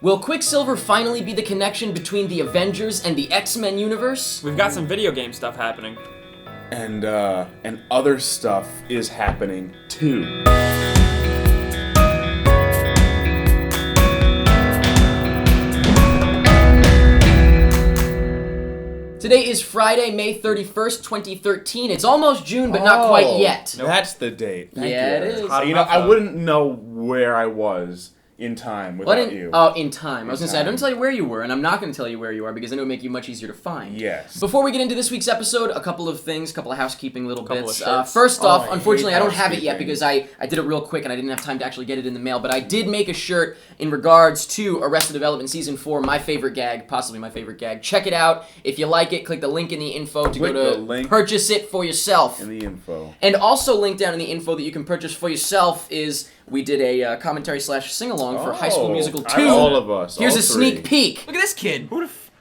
Will Quicksilver finally be the connection between the Avengers and the X-Men universe? We've got some video game stuff happening. And other stuff is happening too. Today is Friday, May 31st, 2013. It's almost June, but not quite yet. That's the date. Thank you. It is. I wouldn't know where I was in time without you. Oh, in time. I was going to say, I don't tell you where you were, and I'm not going to tell you where you are because then it would make you much easier to find. Yes. Before we get into this week's episode, a couple of things, a couple of housekeeping little bits. Of First off, I unfortunately, hate I don't have it yet housekeeping. because I did it real quick and I didn't have time to actually get it in the mail, but I did make a shirt in regards to Arrested Development Season 4, my favorite gag, possibly my favorite gag. Check it out. If you like it, click the link in the info to Click go the to link purchase it for yourself. in the info. And also linked down in the info that you can purchase for yourself is we did a commentary / sing-along for High School Musical 2. All of us. Here's all a three. sneak peek. Look at this kid. Who the f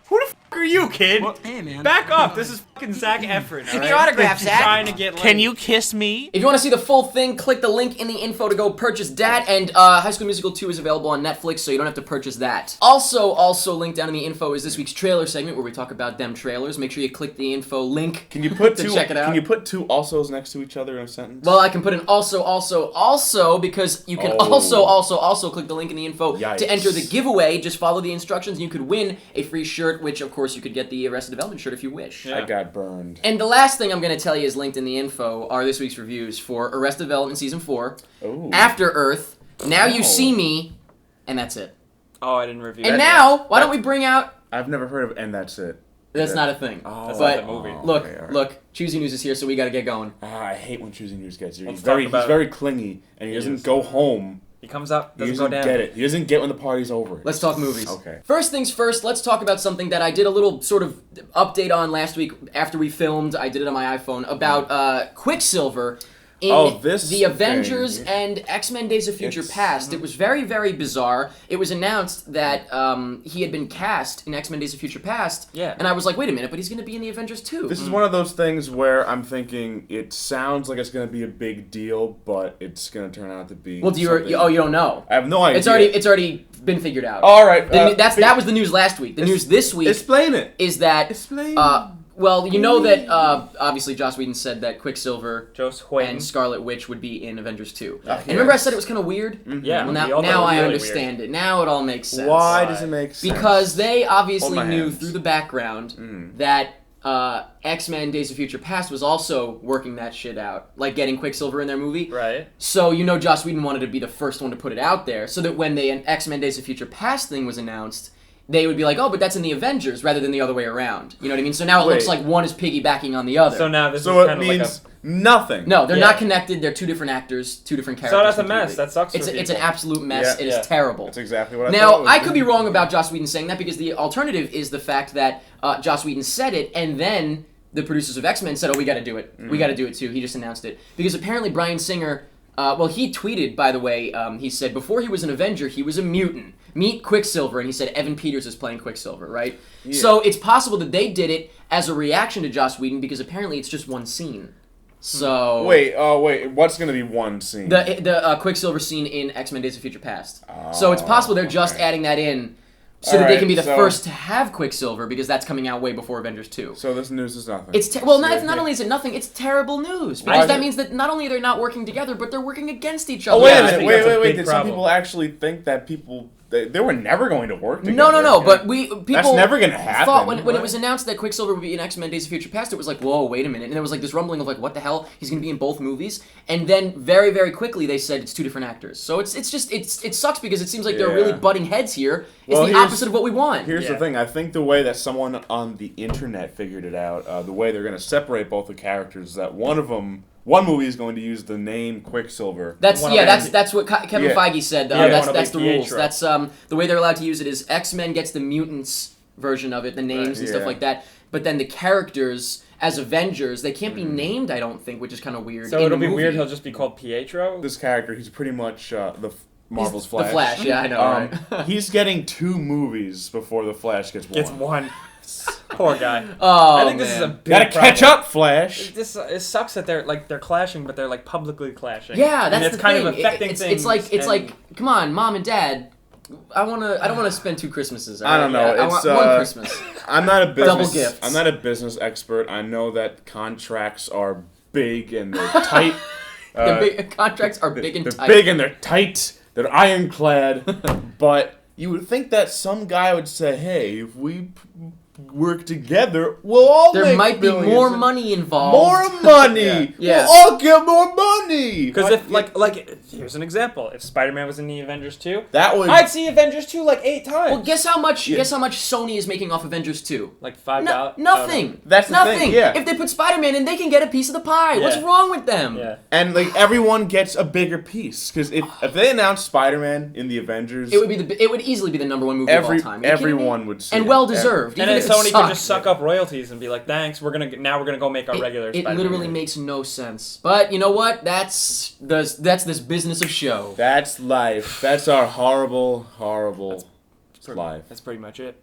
are you, kid? Well, hey, man. Back up. This is fucking Zac Efron. Give me your autograph, Zach. Trying to get. Can you kiss me? If you want to see the full thing, click the link in the info to go purchase that. And High School Musical 2 is available on Netflix, so you don't have to purchase that. Also linked down in the info is this week's trailer segment where we talk about them trailers. Make sure you click the info link. Can you put to two? check it out? Can you put two alsos next to each other in a sentence? Well, I can put an also because you can Oh. also click the link in the info Yikes. to enter the giveaway. Just follow the instructions and you could win a free shirt, which of course you could get the Arrested Development shirt if you wish. Yeah. I got burned. And the last thing I'm going to tell you is linked in the info are this week's reviews for Arrested Development Season 4, Ooh. After Earth, Now You Oh. See Me, and that's it. Oh, I didn't review And that. now, why don't we bring out... I've never heard of, and that's it. That's Yeah. not a thing. Oh, That's but not the movie. look, okay, all right. look, Choosy News is here, so we got to get going. I hate when Choosing News gets here. Let's He's talk very about it. clingy, and he doesn't is. go home. He comes up, He doesn't go doesn't down. get it. He doesn't get when the party's over. Let's talk movies. Okay. First things first, let's talk about something that I did a little sort of update on last week after we filmed. I did it on my iPhone about Quicksilver in this the Avengers thing. and X-Men Days of Future It's- Past. It was very, very bizarre. It was announced that he had been cast in X-Men Days of Future Past. Yeah. And I was like, wait a minute, but he's going to be in the Avengers too. This is one of those things where I'm thinking it sounds like it's going to be a big deal, but it's going to turn out to be. well, you something- don't know. I have no idea. It's already been figured out. All right. That was the news last week. The news this week Explain it. is that Explain. well, you know that obviously Joss Whedon said that Quicksilver Joss Whedon. and Scarlet Witch would be in Avengers 2. Ah, And remember I yes. said it was kind of weird? Yeah. Well, we now all thought it was I really understand it. Now it all makes sense. Why does it make sense? Because they obviously Hold my knew hands. through the background that X-Men Days of Future Past was also working that shit out, like getting Quicksilver in their movie. Right. So Joss Whedon wanted to be the first one to put it out there, so that when the X-Men Days of Future Past thing was announced, they would be like, oh, but that's in the Avengers, rather than the other way around. You know what I mean? So now it looks Wait. like one is piggybacking on the other. So now this So is it kind of means like nothing. No, they're Yeah. not connected. They're two different actors, two different a... characters. So that's a completely. mess. That sucks It's for an people. absolute mess. Yeah. It is Yeah. terrible. That's exactly what I thought. Now, it was I gonna could be wrong about Joss Whedon saying that because the alternative is the fact that Joss Whedon said it and then the producers of X-Men said, oh, we got to do it. We got to do it too. He just announced it. Because apparently Bryan Singer, he tweeted, by the way, he said before he was an Avenger, he was a mutant. Meet Quicksilver. And he said Evan Peters is playing Quicksilver, right? Yeah. So it's possible that they did it as a reaction to Joss Whedon because apparently it's just one scene. So... Wait, what's going to be one scene? The Quicksilver scene in X-Men Days of Future Past. So it's possible they're just okay. adding that in so that they Alright, can be the so- first to have Quicksilver because that's coming out way before Avengers 2. So this news is nothing. It's not only is it nothing, it's terrible news Why because is that it- means that not only are they not working together, but they're working against each other. Oh, wait Yeah, a I minute. think that's a Wait. big Did some problem. people actually think that people... They were never going to work together? No, but people That's never gonna happen. thought when it What? was announced that Quicksilver would be in X-Men Days of Future Past, it was like, whoa, wait a minute. And there was like this rumbling of like, what the hell? He's going to be in both movies? And then very, very quickly they said it's two different actors. So it sucks because it seems like they're really Yeah. butting heads here. It's Well, the here's- opposite of what we want. Here's the Yeah. thing. I think the way that someone on the internet figured it out, the way they're going to separate both the characters, is that one movie is going to use the name Quicksilver. That's One of that's what Kevin Yeah. Feige said. Yeah, that's wanna that's be the rules. Pietro. That's the way they're allowed to use it is X-Men gets the mutants version of it, the names and stuff Yeah. like that. But then the characters as Avengers, they can't be named. I don't think, which is kind of weird. So in it'll the be movie. weird. He'll just be called Pietro. This character, he's pretty much Marvel's The Flash. Flash, yeah, I know. Right? He's getting 2 movies before the Flash gets 1. Gets one. Poor guy. Oh, I think this is a man. big Gotta catch problem. up, Flash. It sucks that they're clashing, but they're like publicly clashing. Yeah, that's and it's the kind thing. of affecting it's things. like and- come on, mom and dad. I don't wanna spend 2 Christmases. I don't know. I It's, want one Christmas. I'm not a Double business. gifts. I'm not a business expert. I know that contracts are big and they're tight. The big contracts are big and They're tight. big and they're tight. They're ironclad. But you would think that some guy would say, "Hey, if we work together, we'll all There make might be billions more and- money involved. More money. Yeah. We'll all get more money." Because if like here's an example. If Spider-Man was in the Avengers 2, that would I'd see Avengers 2 like 8 times. Well, guess how much Sony is making off Avengers 2? like $5. Nothing. That's the Nothing. thing, yeah. If they put Spider-Man in, they can get a piece of the pie. What's Yeah. wrong with them? Yeah. and like everyone gets a bigger piece because if they announce Spider-Man in the Avengers, It would easily be the #1 movie of all time. Are you kidding me? everyone would see And it. well deserved. And even then if it Sony could sucked. just suck up royalties and be like, "Thanks, we're gonna go make our regular." It Spider-Man literally movie." makes no sense. But you know what? That's this business of show. That's life. That's our horrible life. That's pretty much it.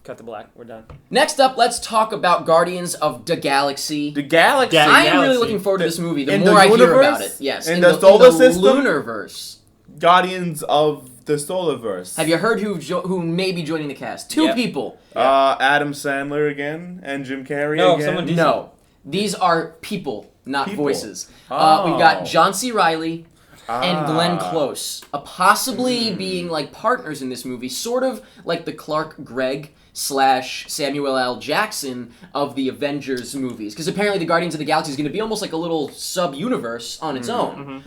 Cut the black. We're done. Next up, let's talk about Guardians of the Galaxy. The galaxy. Yeah, I am really Galaxy. looking forward to this movie. The in more the I hear universe? about it, yes, In the solar system? Lunarverse. Guardians of the Solarverse. Have you heard who may be joining the cast? 2 Yep. people. Adam Sandler again and Jim Carrey No, again. someone decent. No, these are people, not People. voices. Oh. We've got John C. Reilly and Glenn Ah. Close, possibly being like partners in this movie, sort of like the Clark Gregg / Samuel L. Jackson of the Avengers movies, because apparently the Guardians of the Galaxy is going to be almost like a little sub-universe on its own.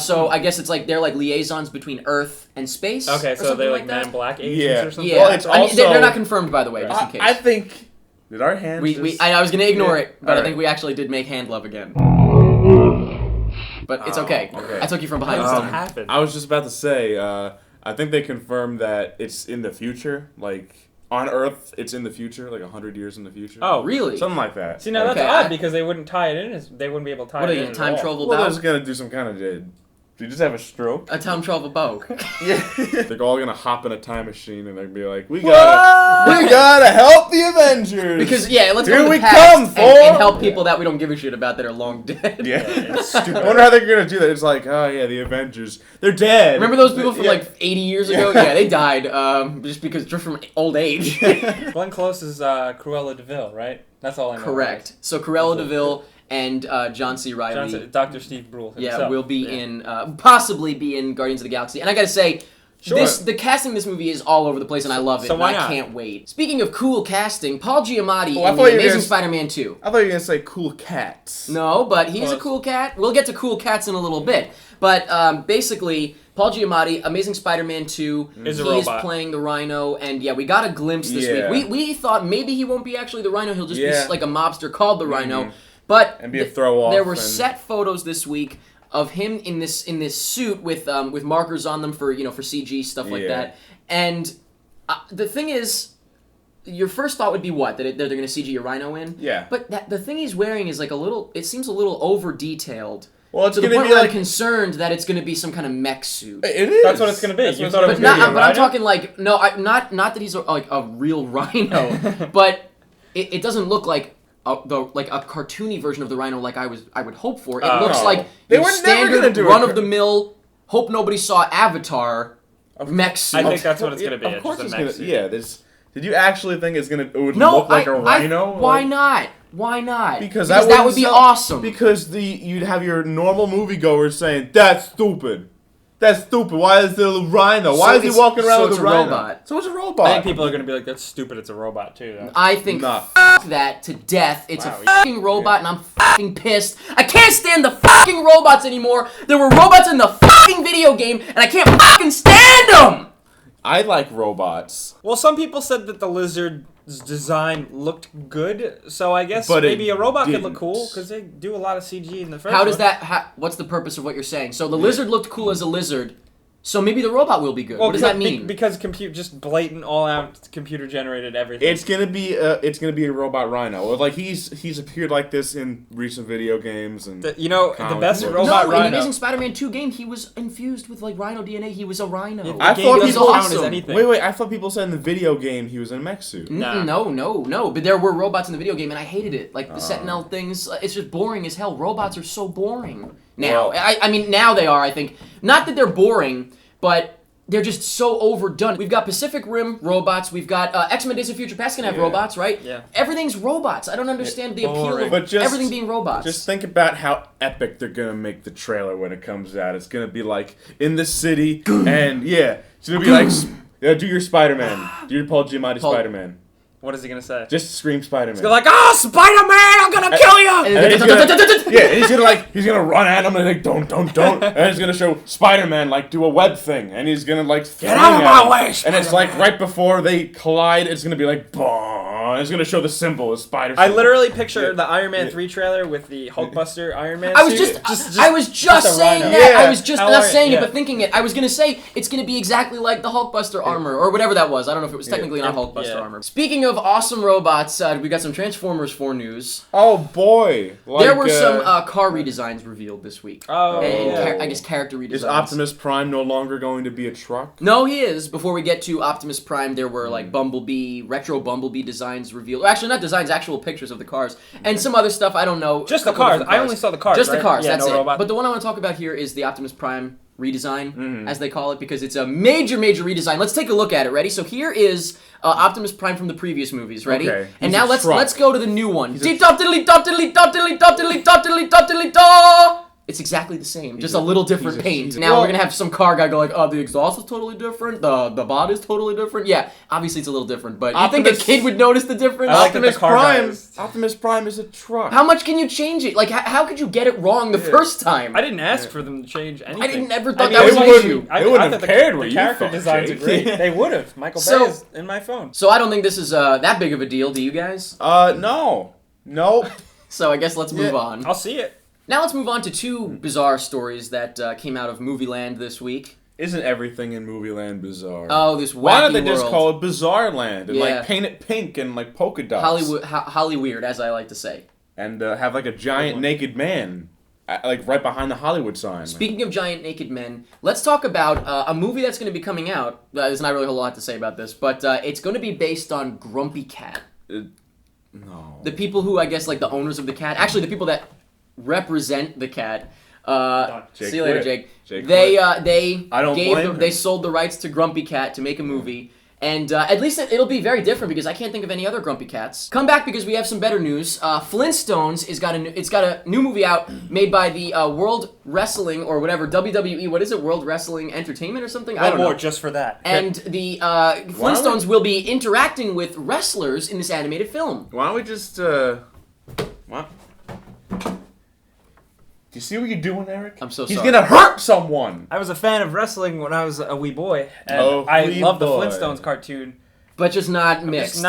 So I guess it's like they're like liaisons between Earth and space. Okay, or so something they're like like that. Man Black agents Yeah. or something. Yeah, Well, it's I mean, they're also- not confirmed, by the way, just in case. I think. Did our hands? I was gonna ignore Yeah. it, but I Alright. think we actually did make hand love again. But it's okay. okay. I took you from behind. How the does that scenes. happen? I was just about to say. I think they confirmed that it's in the future. Like on Earth, it's in the future, like 100 years in the future. Oh, Really? Something like that. See, now that's Okay, odd I- because they wouldn't tie it in. They wouldn't be able to tie What are it you, in. a at time all. travel Well, they're bow? just gonna do some kind of. Did you just have a stroke? A time travel bow. Yeah. They're all gonna hop in a time machine and they're gonna be like, we gotta help the Avengers. Because let's Here go to the we past come, and fool! help people that we don't give a shit about that are long dead. Yeah. It's stupid. I wonder how they're gonna do that. It's like, oh yeah, the Avengers. They're dead. Remember those people from Yeah. like 80 years ago? Yeah, they died just from old age. Glenn Close is Cruella DeVille, right? That's all I know. Correct. So Cruella DeVille and John C. Reilly. Johnson, Dr. Steve Brule. Yeah, himself. will be Yeah. in, possibly be in Guardians of the Galaxy. And I gotta say, Sure. the casting of this movie is all over the place, and I love it. So and why I not? can't wait. Speaking of cool casting, Paul Giamatti Oh, I in thought The you were Amazing gonna- Spider-Man 2. I thought you were gonna say cool cats. No, but he's a Close. cool cat. We'll get to cool cats in a little bit. But basically, Paul Giamatti, Amazing Spider-Man 2, Is a he is robot. playing the Rhino, and we got a glimpse this Yeah. week. We thought maybe he won't be actually the Rhino, he'll just Yeah. be like a mobster called the Rhino. But And be a throw off. there were and- set photos this week of him in this suit with markers on them for for CG stuff like Yeah. that. And the thing is, your first thought would be what that they're going to CG a Rhino in. Yeah. But the thing he's wearing is like a little. It seems a little over detailed. Well, it's To the gonna point be where like I'm concerned that it's going to be some kind of mech suit. It is. That's what it's gonna be. That's You what thought it it's was gonna gonna be. be a I'm rhino? talking like no, not that he's like a real rhino, but it doesn't look like a cartoony version of the rhino like I would hope for. It looks no. like They your were never standard gonna do a run of the mill. Hope nobody saw Avatar mech suit. I think that's what it's gonna be. Of It's course, just it's a gonna. mech suit. Yeah. Did you actually think it would no, look like a rhino? why Like- not? Why not? Because that wouldn't would be sell- awesome. Because you'd have your normal moviegoers saying that's stupid. That's stupid. Why is there a rhino? Why So is he it's- walking around so with it's a a rhino? robot. So it's a robot. I think people are gonna be like, "That's stupid. It's a robot too." Though. I think Nah. that to death. It's Wow, a fucking robot, and I'm fucking pissed. I can't stand the fucking robots anymore. There were robots in the fucking video game, and I can't fucking stand them. I like robots. Well, some people said that the lizard's design looked good, so I guess But it maybe a robot could didn't. look cool because they do a lot of CG in the first. How does one. that? What's the purpose of what you're saying? So the lizard looked cool as a lizard. So maybe the robot will be good. Well, what does that mean? Because just blatant, all-out computer-generated everything. It's gonna be a robot rhino. Or like he's appeared like this in recent video games and the Comic best book. robot no, in the rhino. Amazing Spider-Man 2 game, he was infused with like rhino DNA. He was a rhino. Yeah, I the thought game he's doesn't count as awesome. anything. wait. I thought people said in the video game he was in a mech suit. Nah. No. But there were robots in the video game, and I hated it. Like the Sentinel things, it's just boring as hell. Robots are so boring now. Well- I mean, now they are. I think not that they're boring, but they're just so overdone. We've got Pacific Rim robots. We've got X-Men Days of Future Past can have robots, right? Yeah. Everything's robots. I don't understand the appeal of But just- everything being robots. Just think about how epic they're gonna make the trailer when it comes out. It's gonna be like in the city, and it's gonna be like, do your Spider-Man, do your Paul Giamatti Spider-Man. What is he gonna say? Just scream Spider-Man. Go like, oh, Spider-Man, I'm gonna kill you! And And he's gonna run at him and like don't, and he's gonna show Spider-Man like do a web thing, and he's gonna like Get out of my way, and it's like right before they collide, it's gonna be like boom. It's gonna show the symbol, the spider. I symbol. literally picture the Iron Man 3 trailer with the Hulkbuster Iron Man. I was suit. I was just a saying rhino. that. Yeah. I was just How not are you? saying it, Yeah. but thinking it. I was gonna say it's gonna be exactly like the Hulkbuster armor or whatever that was. I don't know if it was technically not Hulkbuster Yeah. armor. Speaking of awesome robots, we got some Transformers 4 news. Oh boy! There were some car redesigns revealed this week. Oh, And yeah. I guess character redesigns. Is Optimus Prime no longer going to be a truck? No, he is. Before we get to Optimus Prime, there were like retro Bumblebee designs revealed. Or actually, not designs, actual pictures of the cars. And some other stuff, I don't know. Just a the couple cars. different I only saw the cars. Just the right? cars, Yeah, that's no it. robot. But the one I want to talk about here is the Optimus Prime redesign, as they call it, because it's a major redesign. Let's take a look at it. Ready? So here is Optimus Prime from the previous movies. Ready? Okay. And He's now a truck. let's go to the new one. Dee-dop-diddly-dop-diddly-dop-diddly-dop-diddly-dop-diddly-dop. It's exactly the same, just a little different paint. Now we're gonna have some car guy go like, "Oh, the exhaust is totally different. The body is totally different." Yeah, obviously it's a little different, but you think a Optimus- kid would notice the difference? I like that the Optimus car Prime. guys- Optimus Prime is a truck. How much can you change it? Like, how could you get it wrong the first time? I didn't ask for them to change anything. I didn't ever thought mean, that was they an wouldn't- issue. They wouldn't have thought cared the what you character thought, designs Jake. are great. They would have. Michael So- Bay is in my phone. So I don't think this is that big of a deal. Do you guys? No. Nope. So I guess let's move Yeah. on. I'll see it. Now let's move on to two bizarre stories that came out of Movie Land this week. Isn't everything in Movieland bizarre? Oh, this wacky Why don't they world. just call it Bizarre Land and Yeah. like paint it pink and like polka dots? Holly weird, as I like to say. And have like a giant naked man, like right behind the Hollywood sign. Speaking of giant naked men, let's talk about a movie that's going to be coming out. There's not really a whole lot to say about this, but it's going to be based on Grumpy Cat. No. The people who, I guess, like the owners of the cat, actually the people that represent the cat. Jake See you later, quit. Jake. Jake They quit. I don't blame him. they sold the rights to Grumpy Cat to make a movie. And at least it'll be very different because I can't think of any other Grumpy Cats. Come back because we have some better news. Flintstones it's got a new movie out made by the World Wrestling or whatever WWE. What is it? World Wrestling Entertainment or something? I One don't more know. just for that. And the Flintstones will be interacting with wrestlers in this animated film. Why don't we just what? Do you see what you're doing, Eric? I'm so He's sorry. gonna hurt someone. I was a fan of wrestling when I was a wee boy, and Oh, I wee love the boy. Flintstones cartoon. But just not mixed.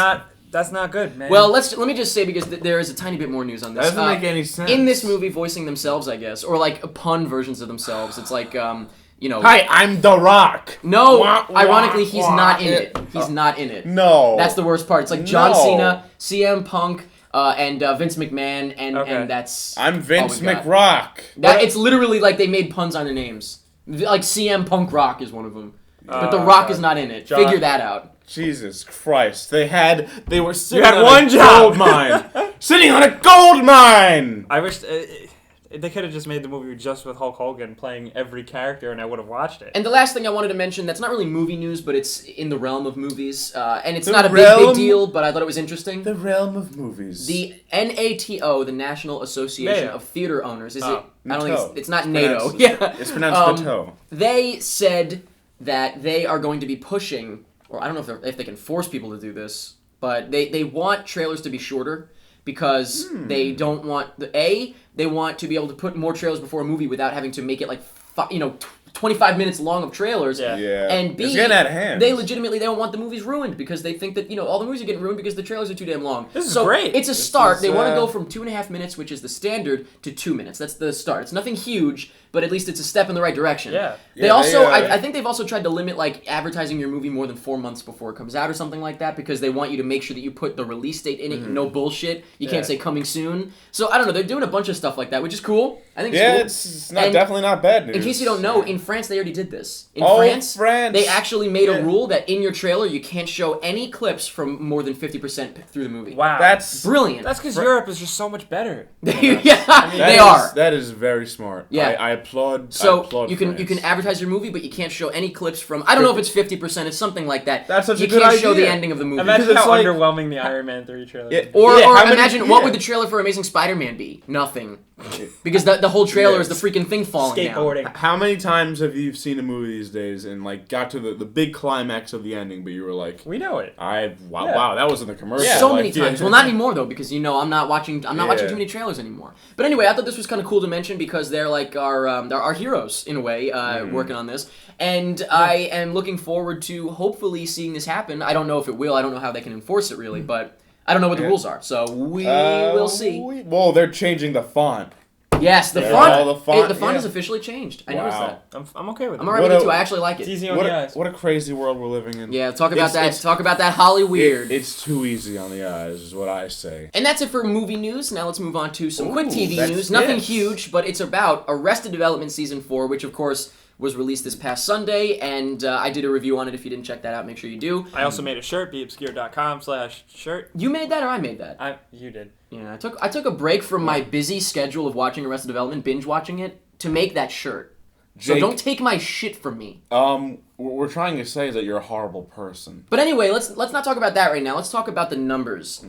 That's not good, man. Well, let me just say because there is a tiny bit more news on this. That doesn't make any sense. In this movie, voicing themselves, I guess, or like pun versions of themselves. It's like Hi, I'm The Rock. No, Wah, wah, ironically, he's wah. not in it. He's not in it. No. That's the worst part. It's like John No. Cena, CM Punk, and Vince McMahon, and that's. I'm Vince all we got. McRock. It's literally like they made puns on their names. Like CM Punk Rock is one of them, but The Oh, Rock God. is not in it. John- Figure that out. Jesus Christ. They were sitting had on one a job. gold mine. Sitting on a gold mine. I wish they could have just made the movie just with Hulk Hogan playing every character, and I would have watched it. And the last thing I wanted to mention, that's not really movie news, but it's in the realm of movies, and it's The not a big realm- deal, but I thought it was interesting. The realm of movies. The NATO, the National Association NATO. of Theater Owners, is Oh, it? I don't think NATO. it's not It's NATO. pronounced- Yeah, It's pronounced the toe. They said that they are going to be pushing, or I don't know if they can force people to do this, but they want trailers to be shorter because they don't want they want to be able to put more trailers before a movie without having to make it like 25 minutes long of trailers. Yeah. Yeah. And B, it's getting out of hand. they legitimately don't want the movies ruined because they think that all the movies are getting ruined because the trailers are too damn long. This is so great. It's a start. is, They want to go from 2.5 minutes, which is the standard, to 2 minutes. That's the start. It's nothing huge, but at least it's a step in the right direction. Yeah. They Yeah, also, they, I think they've also tried to limit like advertising your movie more than 4 months before it comes out or something like that because they want you to make sure that you put the release date in it. No bullshit. You can't say coming soon. So I don't know. They're doing a bunch of stuff like that, which is cool. I think Yeah, it's cool. it's not And definitely not bad news. In case you don't know, in France they already did this. In Oh, France, France. they actually made Yeah. a rule that in your trailer you can't show any clips from more than 50% through the movie. Wow. That's Brilliant. That's because Europe is just so much better. They that are. That is very smart. Yeah. I applaud. So you can France. advertise your movie, but you can't show any clips from. I don't know if it's 50%. It's something like that. That's such you a good can't show the idea. ending of the movie. Imagine Because how it's like- underwhelming the Iron Man 3 trailer is. Or how many- imagine what would the trailer for Amazing Spider-Man be? Nothing. Because the whole trailer is the freaking thing falling down. Skateboarding. How many times have you seen a movie these days and like got to the big climax of the ending, but you were like, We know it. yeah. Yeah. Wow, that was in the commercial. Yeah. So Like, many yeah. times. Well, not anymore though, because I'm not watching too Yeah. many trailers anymore. But anyway, I thought this was kind of cool to mention because they're like our heroes in a way, working on this, and I am looking forward to hopefully seeing this happen. I don't know if it will. I don't know how they can enforce it really, but I don't know what the rules are, so we will see. Well, they're changing the font. Yes, the Yeah. font. Oh, the font, The font yeah. is officially changed. I noticed Wow. that. I'm okay with it. I'm alright What with it a- too. I actually like It's it. easy on the eyes. What a crazy world we're living in. Yeah, talk about It's- that. Talk about that Holly weird. It's too easy on the eyes, is what I say. And that's it for movie news. Now let's move on to some quick Ooh, TV that's news. Nothing it. huge, but it's about Arrested Development Season 4, which of course was released this past Sunday, and I did a review on it. If you didn't check that out, make sure you do. I also made a shirt, beobscure.com/shirt. You made that or I made that? You did. Yeah, I took a break from my busy schedule of watching Arrested Development, binge watching it, to make that shirt. So Jake- don't take my shit from me. What we're trying to say is that you're a horrible person. But anyway, let's not talk about that right now. Let's talk about the numbers.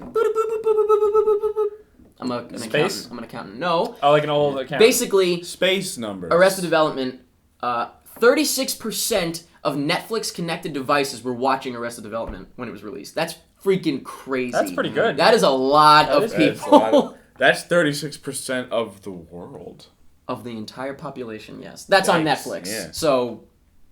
I'm an Space? accountant. I'm an accountant. No. Oh, like an old account. Basically, Space numbers. Arrested Development, 36% of Netflix connected devices were watching Arrested Development when it was released. That's freaking crazy. That's pretty good. That is a lot That of is- That's a people. lot of- That's 36% of the world. Of the entire population, yes. That's on Yikes, Netflix. yeah. So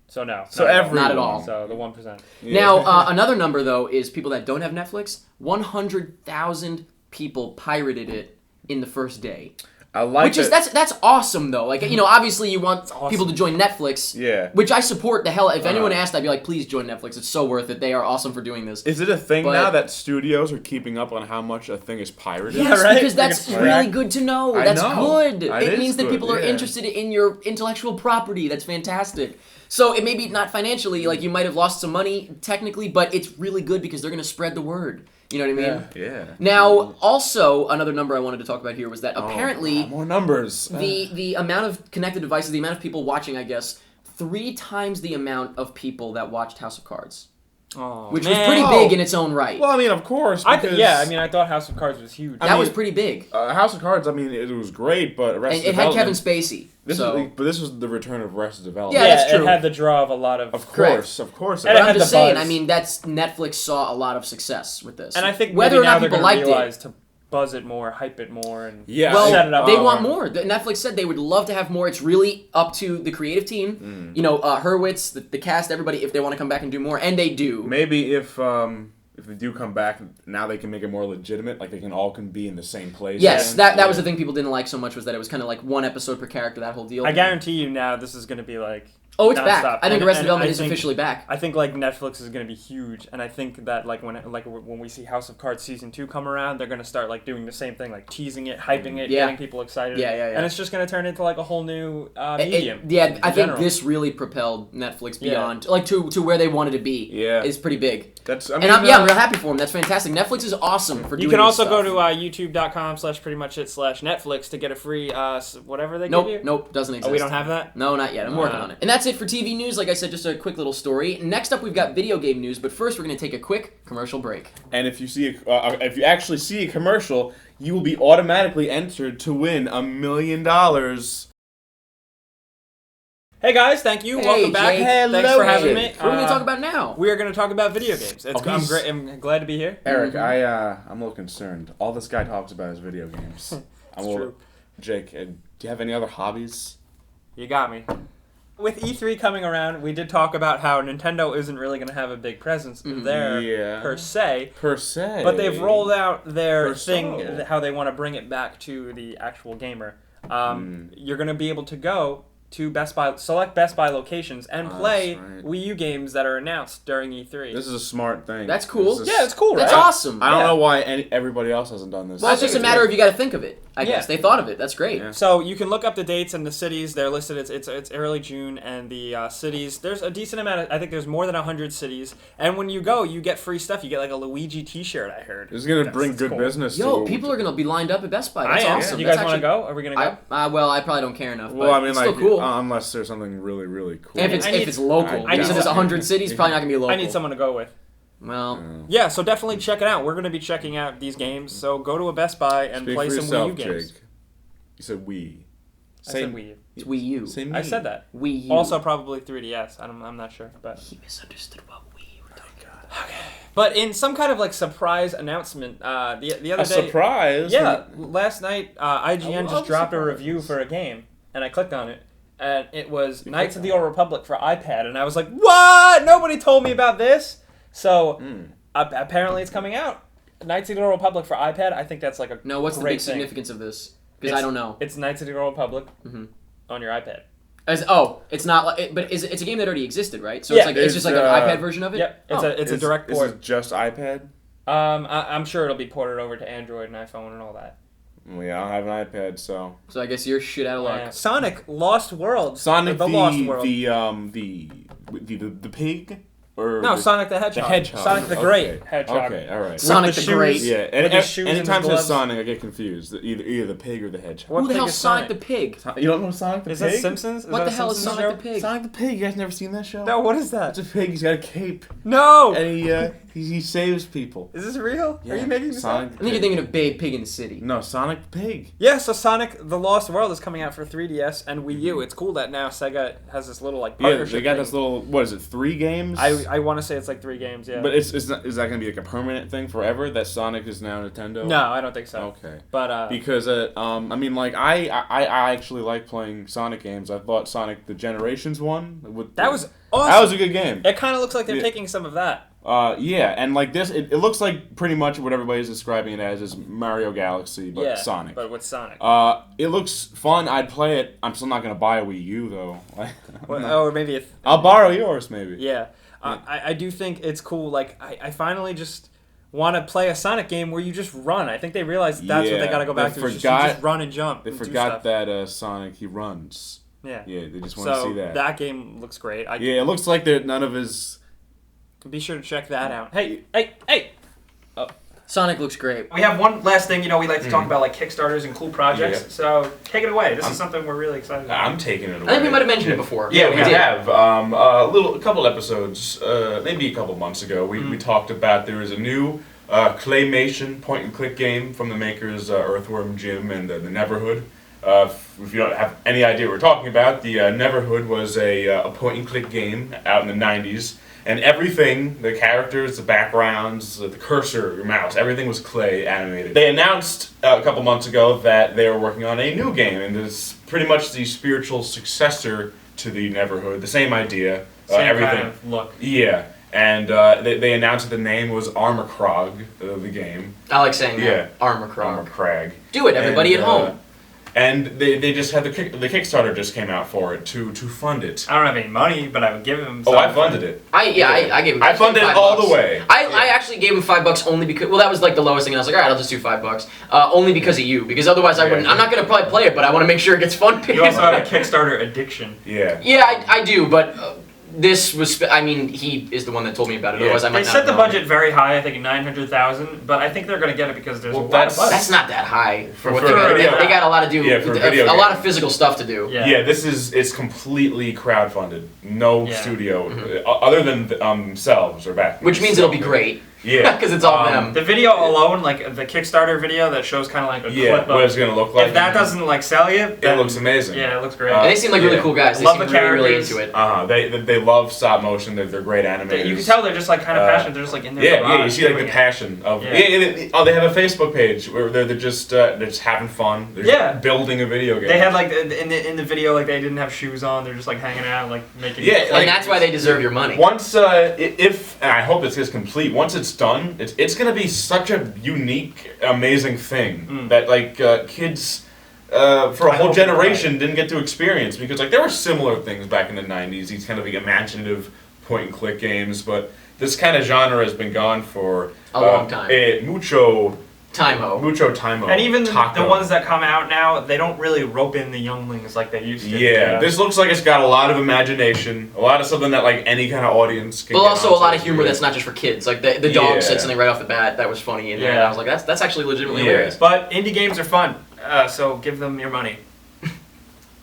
So no. So not at all. everyone. Not at all. So the 1%. Yeah. now, another number though is people that don't have Netflix. 100,000 people pirated it in the first day. I like Which is that's awesome though. Like obviously you want awesome. people to join Netflix. Yeah. Which I support the hell. If anyone Uh-huh. asked, I'd be like, please join Netflix. It's so worth it. They are awesome for doing this. Is it a thing But- now that studios are keeping up on how much a thing is pirated? Yeah, Yes, right? because Like that's it's really track. good to know. I That's know. good. That It is means that good, people are yeah. interested in your intellectual property. That's fantastic. So it may be not financially, like you might have lost some money technically, but it's really good because they're going to spread the word. You know what I mean? Yeah. Now, also, another number I wanted to talk about here was that Oh, apparently more numbers. the amount of connected devices, the amount of people watching, I guess, 3 times the amount of people that watched House of Cards. Oh, Which man. was pretty big in its own right. Well, I mean, of course. I Because, thought House of Cards was huge. that was mean- pretty big. House of Cards. I mean, it was great, but And Arrested it had Kevin Development. Spacey. This so. this was the return of Arrested Development. Yeah, that's true. It had the draw of a lot of. Of Correct. course. And But it I'm had just the saying, buzz. I mean, Netflix saw a lot of success with this. And I think whether maybe or now not they're people going liked to it, realize to buzz it more, hype it more, and Yeah. well, set it up they more. want more. Netflix said they would love to have more. It's really up to the creative team. You know, Hurwitz, the cast, everybody, if they want to come back and do more, and they do. Maybe if they do come back, now they can make it more legitimate. Like they can all be in the same place. Yes, again. that was the thing people didn't like so much was that it was kind of like one episode per character. That whole deal. I guarantee you now this is going to be like. Oh, it's nonstop. back. I think And- Arrested and Development I is think- officially back. I think like Netflix is going to be huge, and I think that like when we see House of Cards season 2 come around, they're going to start like doing the same thing, like teasing it, hyping it, Yeah. getting people excited. Yeah. And it's just going to turn into like a whole new It- medium. yeah, in I think general. this really propelled Netflix Yeah. beyond, like to where they wanted to be. Yeah. Is pretty big. That's. I mean, And I'm real happy for them. That's fantastic. Netflix is awesome for doing You can also this go stuff. to youtube.com/prettymuchit/Netflix to get a free whatever they give you. Nope, doesn't exist. Oh, we don't have that? No, not yet. I'm working Wow. on it. And that's it for TV news. Like I said, just a quick little story. Next up, we've got video game news. But first, we're going to take a quick commercial break. And if you actually see a commercial, you will be automatically entered to win $1 million. Hey guys, thank you. Hey, Welcome back. Jake. Thanks Hello, for having Jake. me. What are we going to talk about now? We are going to talk about video games. Oh, he's- I'm glad to be here. Eric, I'm a little concerned. All this guy talks about is video games. True. Jake, do you have any other hobbies? You got me. With E3 coming around, we did talk about how Nintendo isn't really going to have a big presence there Yeah. per se. Per se. But they've rolled out their Per thing, se. how they want to bring it back to the actual gamer. You're going to be able to go to select Best Buy locations and Oh, play that's right. Wii U games that are announced during E3. This is a smart thing. That's cool. This is- Yeah, it's cool, right? That's awesome. I don't Yeah. know why everybody else hasn't done this. Well, it's just a matter of you got to think of it. I guess they thought of it. That's great. Yeah. So you can look up the dates and the cities. They're listed. It's early June, and the cities. There's a decent amount. I think there's more than 100 cities. And when you go, you get free stuff. You get like a Luigi T-shirt. I heard. This is gonna That's bring good cool. business. Yo, to people are going to be lined up at Best Buy. That's I am. awesome. You That's guys want to actually- go? Are we gonna go? Well, I probably don't care enough. Well, but I mean, it's like, still cool. unless there's something really, really cool. If it's local, I need so there's some- 100 cities, probably not gonna be local. I need someone to go with. Well, Yeah, so definitely check it out. We're going to be checking out these games. So go to a Best Buy and Speak play for some yourself, Wii U games. Jake. You said Wii. I said Wii U. it's Wii U. Say me. I said that. Wii U. Also, probably 3DS. I'm not sure, but he misunderstood what Wii were talking about. but in some kind of like surprise announcement, the other A day, surprise. yeah, last night IGN I just love dropped a surprises. review for a game, and I clicked on it, and it was Knights of the Old Republic for iPad, and I was like, what? Nobody told me about this. So apparently it's coming out. Knights of the Old Republic for iPad. I think that's like a No, what's the great big thing. significance of this? Because I don't know. It's Knights of the Old Republic Mhm. on your iPad. It's not like, but it's a game that already existed, right? So Yeah, it's just like an iPad version of it. Yep, it's a direct Is port. it just iPad? I'm sure it'll be ported over to Android and iPhone and all that. Well, yeah, I don't have an iPad, so So I guess you're shit out of luck. Yeah. Sonic Lost World. Sonic the Lost World. the pig or No, the, Sonic the Hedgehog. the hedgehog. Sonic the Okay. Great Hedgehog. Okay, all right. Sonic With the shoes. Great. Yeah, and With his shoes and anytime his it says gloves. Sonic, I get confused. Either the pig or the hedgehog. What Who the pig hell's is Sonic the Pig? You don't know Sonic the Is Pig? that Simpsons? What that the a hell is Simpsons Sonic joke? the Pig? Sonic the Pig. You guys never seen that show? No, what is that? It's a pig. He's got a cape, No! and he saves people. Is this real? Are you making this Sonic up? I think you're thinking of Babe Pig in the City. No, Sonic the Pig. Yeah, so Sonic the Lost World is coming out for 3DS and Wii U. It's cool that now Sega has this little like Yeah, partnership. they got thing. this little. What is it? 3 games. I want to say it's like 3 games, yeah. But is that going to be like a permanent thing forever? That Sonic is now Nintendo? no, I don't think so. Okay. But Because I mean, like I actually like playing Sonic games. I thought Sonic the Generations one. that was awesome. That was a good game. It kind of looks like they're Yeah. taking some of that. Yeah, and like this, it looks like pretty much what everybody's describing it as is Mario Galaxy, but yeah, Sonic. but with Sonic. It looks fun. I'd play it. I'm still not gonna buy a Wii U though. Or maybe if I'll borrow yours maybe. yeah. I do think it's cool. Like I finally just want to play a Sonic game where you just run. I think they realized that's what they Yeah, got to go back they to. is just, forgot- you just run and jump. They and do forgot stuff. that Sonic he runs. Yeah. Yeah, they just want to So see that. game looks great. Yeah, it looks like that none of his. Be sure to check that out. Hey! Sonic looks great. We have one last thing. We like to talk about like Kickstarters and cool projects. Yeah. So take it away. This is something we're really excited about. I'm taking it away. I think we might have mentioned it before. Yeah, we did. have. A couple episodes, maybe a couple months ago, we talked about there is a new claymation point-and-click game from the makers Earthworm Jim and the Neverhood. If you don't have any idea what we're talking about, the Neverhood was a point-and-click game out in the 90s. And everything, the characters, the backgrounds, the cursor, your mouse, everything was clay animated. They announced a couple months ago that they were working on a new game, and it's pretty much the spiritual successor to the Neverhood. The same idea, Same everything. kind of look. Yeah, and they announced that the name was Armorkrog, the game. I like saying that. Yeah. Armorkrog. Armorkrag. Do it, everybody And, at home. And they just had the Kickstarter just came out for it to fund it. I don't have any money, but I would give him. Oh, I funded it. I gave him. I funded it $5. all the way. I actually gave him $5 only because that was like the lowest thing, and I was like, all right, I'll just do $5. Only because of you, because otherwise I wouldn't. I'm not gonna probably play it, but I want to make sure it gets funded. You also have a Kickstarter addiction. Yeah. Yeah, I do, but this was. He is the one that told me about it. Yeah. Otherwise, I might They not set the know. budget very high. I think 900,000, but I think they're gonna get it because there's Well, a lot of that's- buzz. That's not that high for what For they're a doing. video- They got a lot to do. Yeah, for a video a lot game. of physical stuff to do. Yeah. Yeah, it's completely crowdfunded. No Yeah. studio other than themselves or back. Which means it'll be great. Yeah, Because it's all them. The video alone, like the Kickstarter video that shows kind of like a Yeah, clip what of. it's gonna look like. If that doesn't like sell you, It then- looks amazing. Yeah, it looks great. And they seem like really yeah. cool guys. They Love seem the really characters. into it. They love stop motion. They're great animators. You can tell they're just like kind of passionate. They're just like in their Yeah, garage yeah. You see like the doing it. passion of. Yeah. Yeah, they have a Facebook page where they're just having fun. They're just Yeah. building a video game. They had like in the video like they didn't have shoes on. They're just like hanging out like making. Yeah, And that's why they deserve your money. Once, if and I hope this is complete. Once it's done, it's gonna be such a unique, amazing thing that like kids for a I whole hope you're generation didn't get to experience because like there were similar things back in the '90s. These kind of like, imaginative point and click games, but this kind of genre has been gone for A long time. Mucho time. And even the Taco. ones that come out now, they don't really rope in the younglings like they used to. Yeah, this looks like it's got a lot of imagination, a lot of something that like any kind of audience can. But get also a onto. lot of humor that's not just for kids. Like the dog Yeah. said something right off the bat that was funny in there. And Yeah. I was like, that's actually legitimately Yeah. hilarious. But indie games are fun, so give them your money.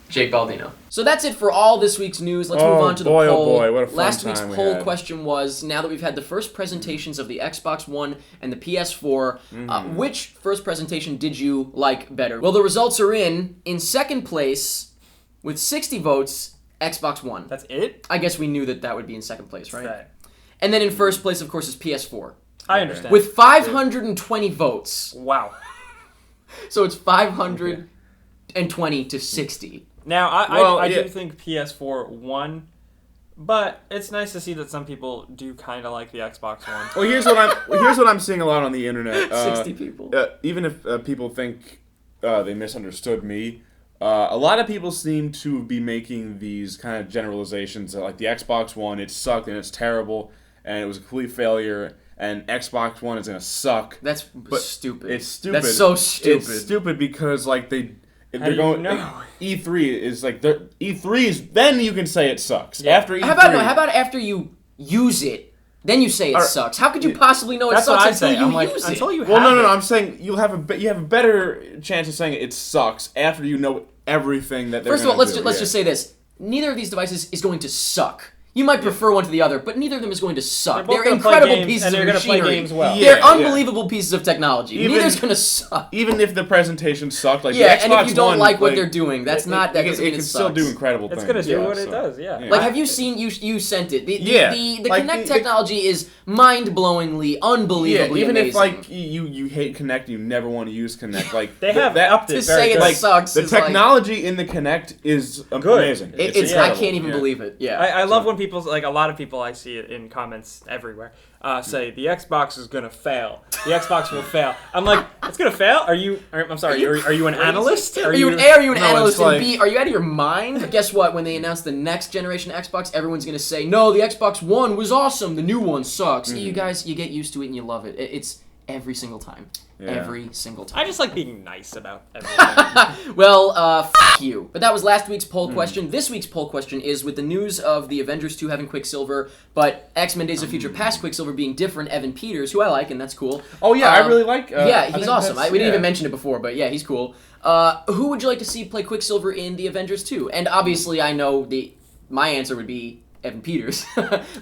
Jake Baldino. So that's it for all this week's news. Let's move on to the boy, poll. oh boy, what a fun Last week's time we poll had. question was, now that we've had the first presentations of the Xbox One and the PS4, which first presentation did you like better? Well, the results are in second place with 60 votes, Xbox One. That's it? I guess we knew that would be in second place, right? Right. And then in first place, of course, is PS4. I understand. With 520 votes. Wow. So it's 520 to 60. Now, I yeah. do think PS4 won, but it's nice to see that some people do kind of like the Xbox One. Well, here's what I'm seeing a lot on the internet. 60 people. Even if people think they misunderstood me, a lot of people seem to be making these kind of generalizations that, like, the Xbox One, it sucked and it's terrible and it was a complete failure, and Xbox One is gonna suck. That's stupid. It's stupid. That's so stupid. It's stupid because, like, How they're do going. you know? E3 is like E3 is. Then you can say it sucks. Yeah. After E3. How about after you use it, then you say it sucks? How could you possibly know it That's what sucks I until say. you I'm like, use until it? you have Well, no. it. I'm saying you have a better chance of saying it sucks after you know everything that they're First of all, gonna let's do. just say this: neither of these devices is going to suck. You might prefer one to the other, but neither of them is going to suck. They're both They're gonna play incredible games, pieces and of they're gonna play machinery. games well. Yeah. They're unbelievable pieces of technology. Even- Neither's going to suck. Even if the presentation sucked, like Yeah, the Xbox and if you don't One, like what they're doing, that's it- not that it, doesn't it mean can it still sucks. do incredible It's things. gonna do what it so, does, yeah. Like, have you seen? You sent it. The Like, Kinect the- technology is mind-blowingly, Yeah, unbelievably even amazing. if like you hate Kinect, you never want to use Kinect. Like They have upped it to very say it good. sucks the is like- technology in the Kinect is amazing. it's I incredible. can't even Yeah. believe it. Yeah. I love when people, like, a lot of people, I see it in comments everywhere, say the Xbox is gonna fail. The Xbox will fail. I'm like, it's gonna fail? I'm sorry. Are you an analyst? Are you an analyst? it's like- And B, are you out of your mind? Guess what? When they announce the next generation Xbox, everyone's gonna say, "No, the Xbox One was awesome. The new one sucks." You guys, you get used to it and you love it. It's every single time. Yeah. Every single time. I just like being nice about everything. Well, f you. But that was last week's poll question. This week's poll question is, with the news of the Avengers 2 having Quicksilver, but X-Men Days of Future Past Quicksilver being different, Evan Peters, who I like, and that's cool. Oh yeah, I really like. Yeah, I he's think awesome. that's- We didn't yeah. even mention it before, but yeah, he's cool. Who would you like to see play Quicksilver in the Avengers 2? And obviously, I know my answer would be Evan Peters,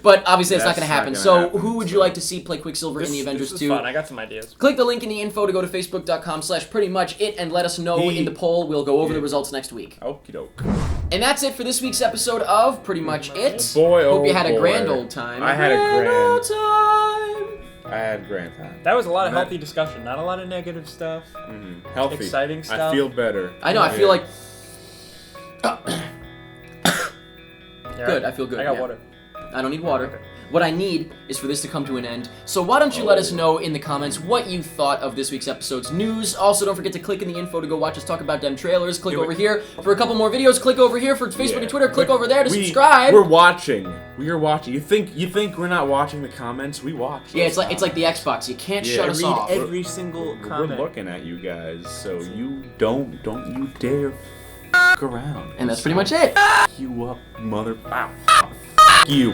but obviously that's not going to happen. So who would you like to see play Quicksilver in the Avengers this 2? is fun. I got some ideas. Click the link in the info to go to facebook.com/prettymuchit and let us know in the poll. We'll go over the results next week. Okie doke. And that's it for this week's episode of Pretty Much It. Boy, Hope oh you had a boy. grand old time. I had a grand. old time. I had grand time. That was a lot of healthy discussion, not a lot of negative stuff. Healthy. Exciting I stuff. feel better. I know. I feel like Yeah, good. I feel good. I got yeah. water. I don't need water. What I need is for this to come to an end. So why don't you let us know in the comments what you thought of this week's episode's news. Also, don't forget to click in the info to go watch us talk about them trailers. Click over here for a couple more videos. Click over here for Facebook and Twitter. Click over there to subscribe. We're watching. We are watching. You think we're not watching the comments? We watch. Yeah, it's like the Xbox. You can't shut us off. Every single We're comment. looking at you guys, so you don't you dare f around. And that's pretty much it. You up, mother. Wow. You.